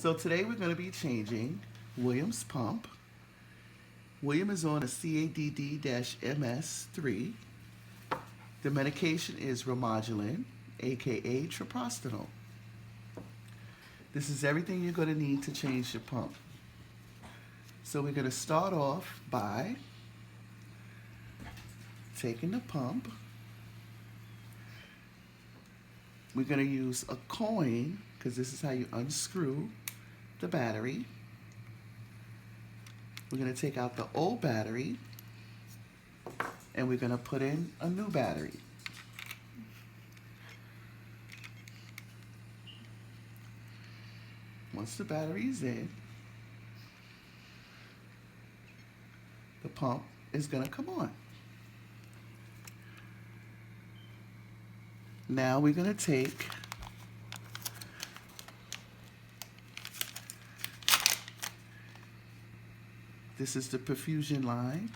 So today we're going to be changing William's pump. William is on a CADD-MS3. The medication is Remodulin, aka treprostinil. This is everything you're going to need to change your pump. So we're going to start off by taking the pump. We're going to use a coin because this is how you unscrew the battery. We're going to take out the old battery and we're going to put in a new battery. Once the battery is in, the pump is going to come on. Now we're going to take this is the perfusion line.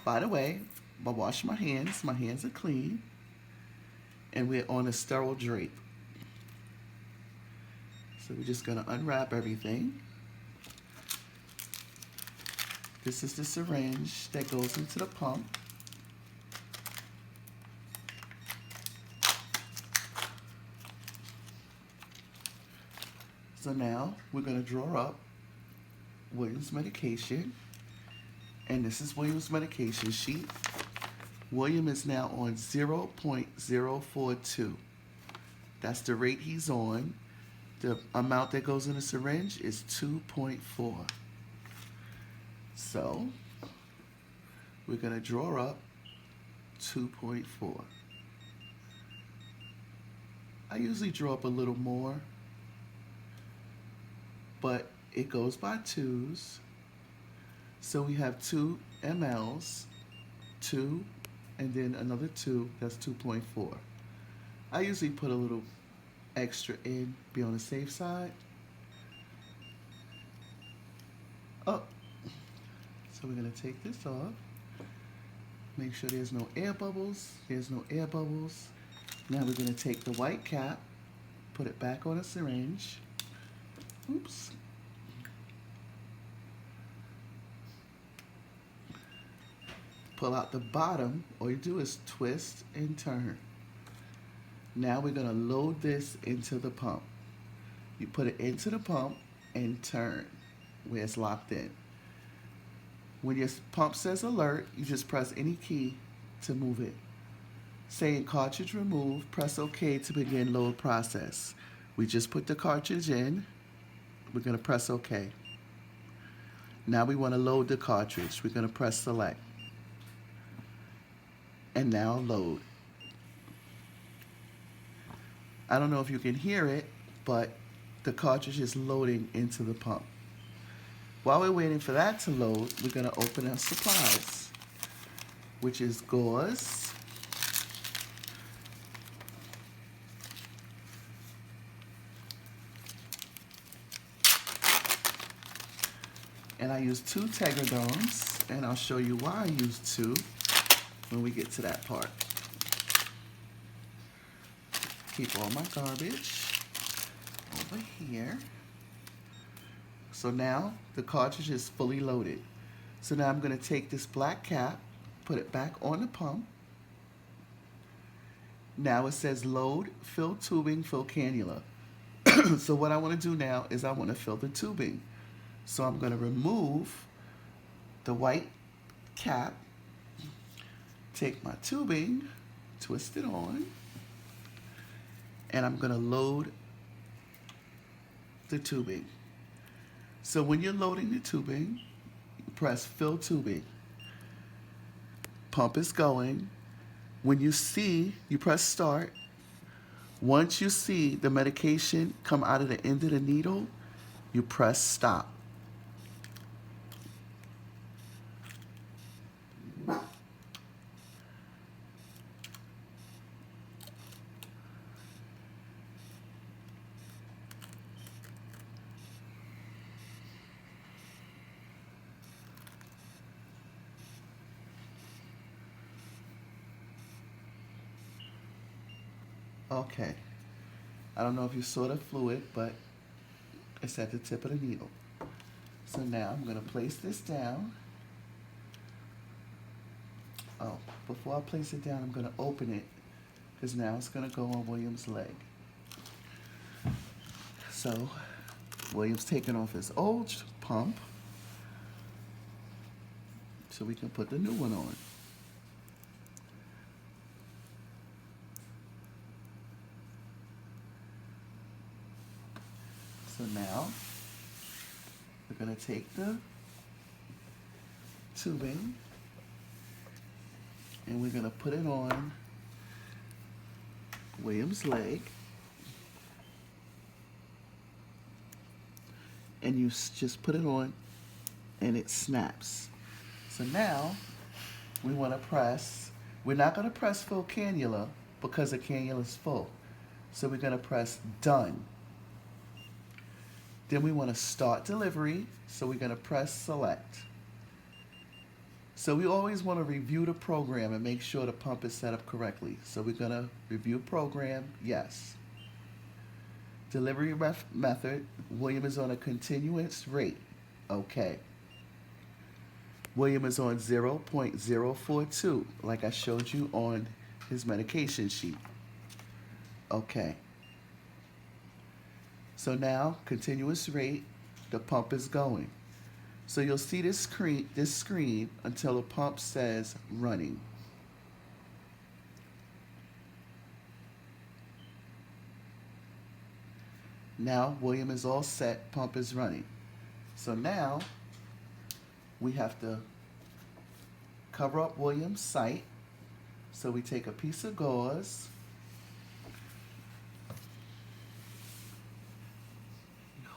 By the way, I wash my hands are clean, and we're on a sterile drape. So we're just going to unwrap everything. This is the syringe that goes into the pump. So now we're going to draw up William's medication, and this is William's medication sheet. William is now on 0.042. That's the rate he's on. The amount that goes in the syringe is 2.4. So we're going to draw up 2.4. I usually draw up a little more, but it goes by twos. So we have 2 mLs, 2, and then another 2, that's 2.4. I usually put a little extra in, be on the safe side. Oh, so we're gonna take this off. Make sure there's no air bubbles. There's no air bubbles. Now we're gonna take the white cap, put it back on a syringe. Oops. Pull out the bottom. All you do is twist and turn. Now we're going to load this into the pump. You put it into the pump and turn where it's locked in. When your pump says alert, you just press any key to move it. Saying cartridge removed, press OK to begin load process. We just put the cartridge in. We're going to press OK. Now we want to load the cartridge. We're going to press select. And now load. I don't know if you can hear it, but the cartridge is loading into the pump. While we're waiting for that to load, we're going to open our supplies, which is gauze, and I use 2 Tegaderms, and I'll show you why I use 2 when we get to that part. Keep all my garbage over here. So now the cartridge is fully loaded. So now I'm going to take this black cap, put it back on the pump. Now it says load, fill tubing, fill cannula. So what I want to do now is I want to fill the tubing. So I'm going to remove the white cap, take my tubing, twist it on, and I'm going to load the tubing. So when you're loading the tubing, you press fill tubing. Pump is going. When you see, you press start. Once you see the medication come out of the end of the needle, you press stop. Okay. I don't know if you saw the fluid, but it's at the tip of the needle. So now I'm going to place this down. Oh, before I place it down, I'm going to open it because now it's going to go on William's leg. So William's taking off his old pump so we can put the new one on. So now we're going to take the tubing and we're going to put it on William's leg. And you just put it on and it snaps. So now we want to press. We're not going to press full cannula because the cannula is full. So we're going to press done. Then we want to start delivery. So we're going to press select. So we always want to review the program and make sure the pump is set up correctly. So we're going to review program, yes. Delivery method, William is on a continuous rate, okay. William is on 0.042, like I showed you on his medication sheet, okay. So now, continuous rate, the pump is going. So you'll see this screen until the pump says running. Now William is all set, pump is running. So now we have to cover up William's site. So we take a piece of gauze.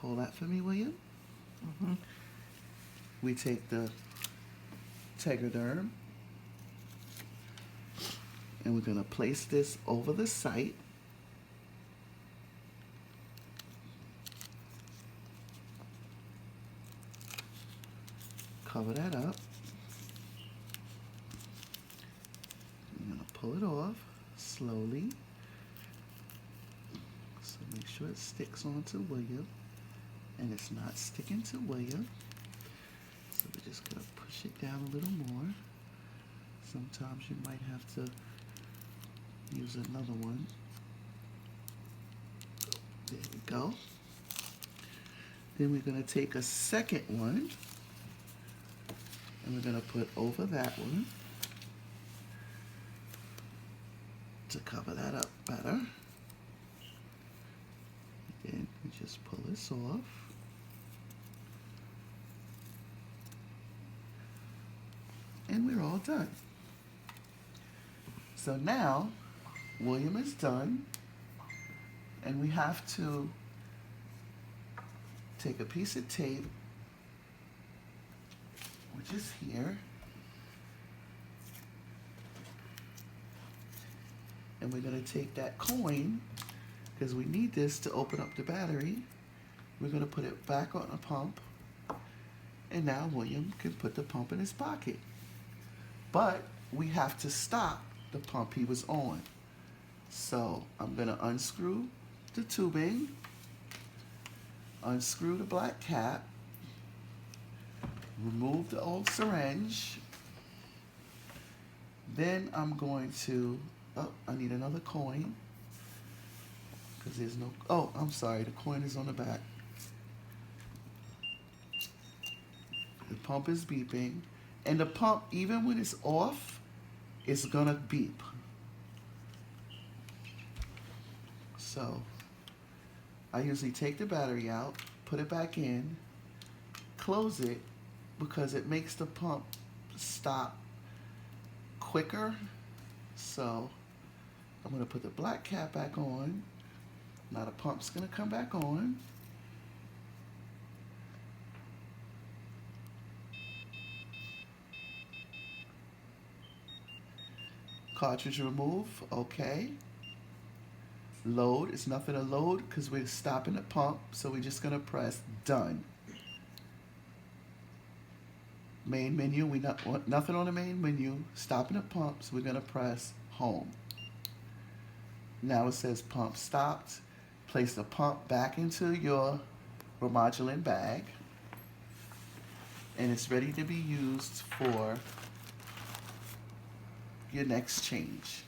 Hold that for me, William. Mm-hmm. We take the Tegaderm and we're going to place this over the site. Cover that up. I'm going to pull it off slowly. So make sure it sticks onto William and it's not sticking to William. So we're just going to push it down a little more. Sometimes you might have to use another one. There we go. Then we're going to take a second one and we're going to put over that one to cover that up better. Then we just pull this off. And we're all done. So now William is done and we have to take a piece of tape, which is here, and we're going to take that coin because we need this to open up the battery. We're going to put it back on the pump and now William can put the pump in his pocket. But we have to stop the pump he was on. So I'm going to unscrew the tubing, unscrew the black cap, remove the old syringe. Then I'm going to, oh, I need another coin because there's no, oh, I'm sorry, the coin is on the back. The pump is beeping. And the pump, even when it's off, it's gonna beep. So I usually take the battery out, put it back in, close it, because it makes the pump stop quicker. So I'm gonna put the black cap back on. Now the pump's gonna come back on. Cartridge remove, okay. Load, it's nothing to load because we're stopping the pump, so we're just gonna press done. Main menu, we not want nothing on the main menu, stopping the pump, so we're gonna press home. Now it says pump stopped. Place the pump back into your Remodulin bag, and it's ready to be used for your next change.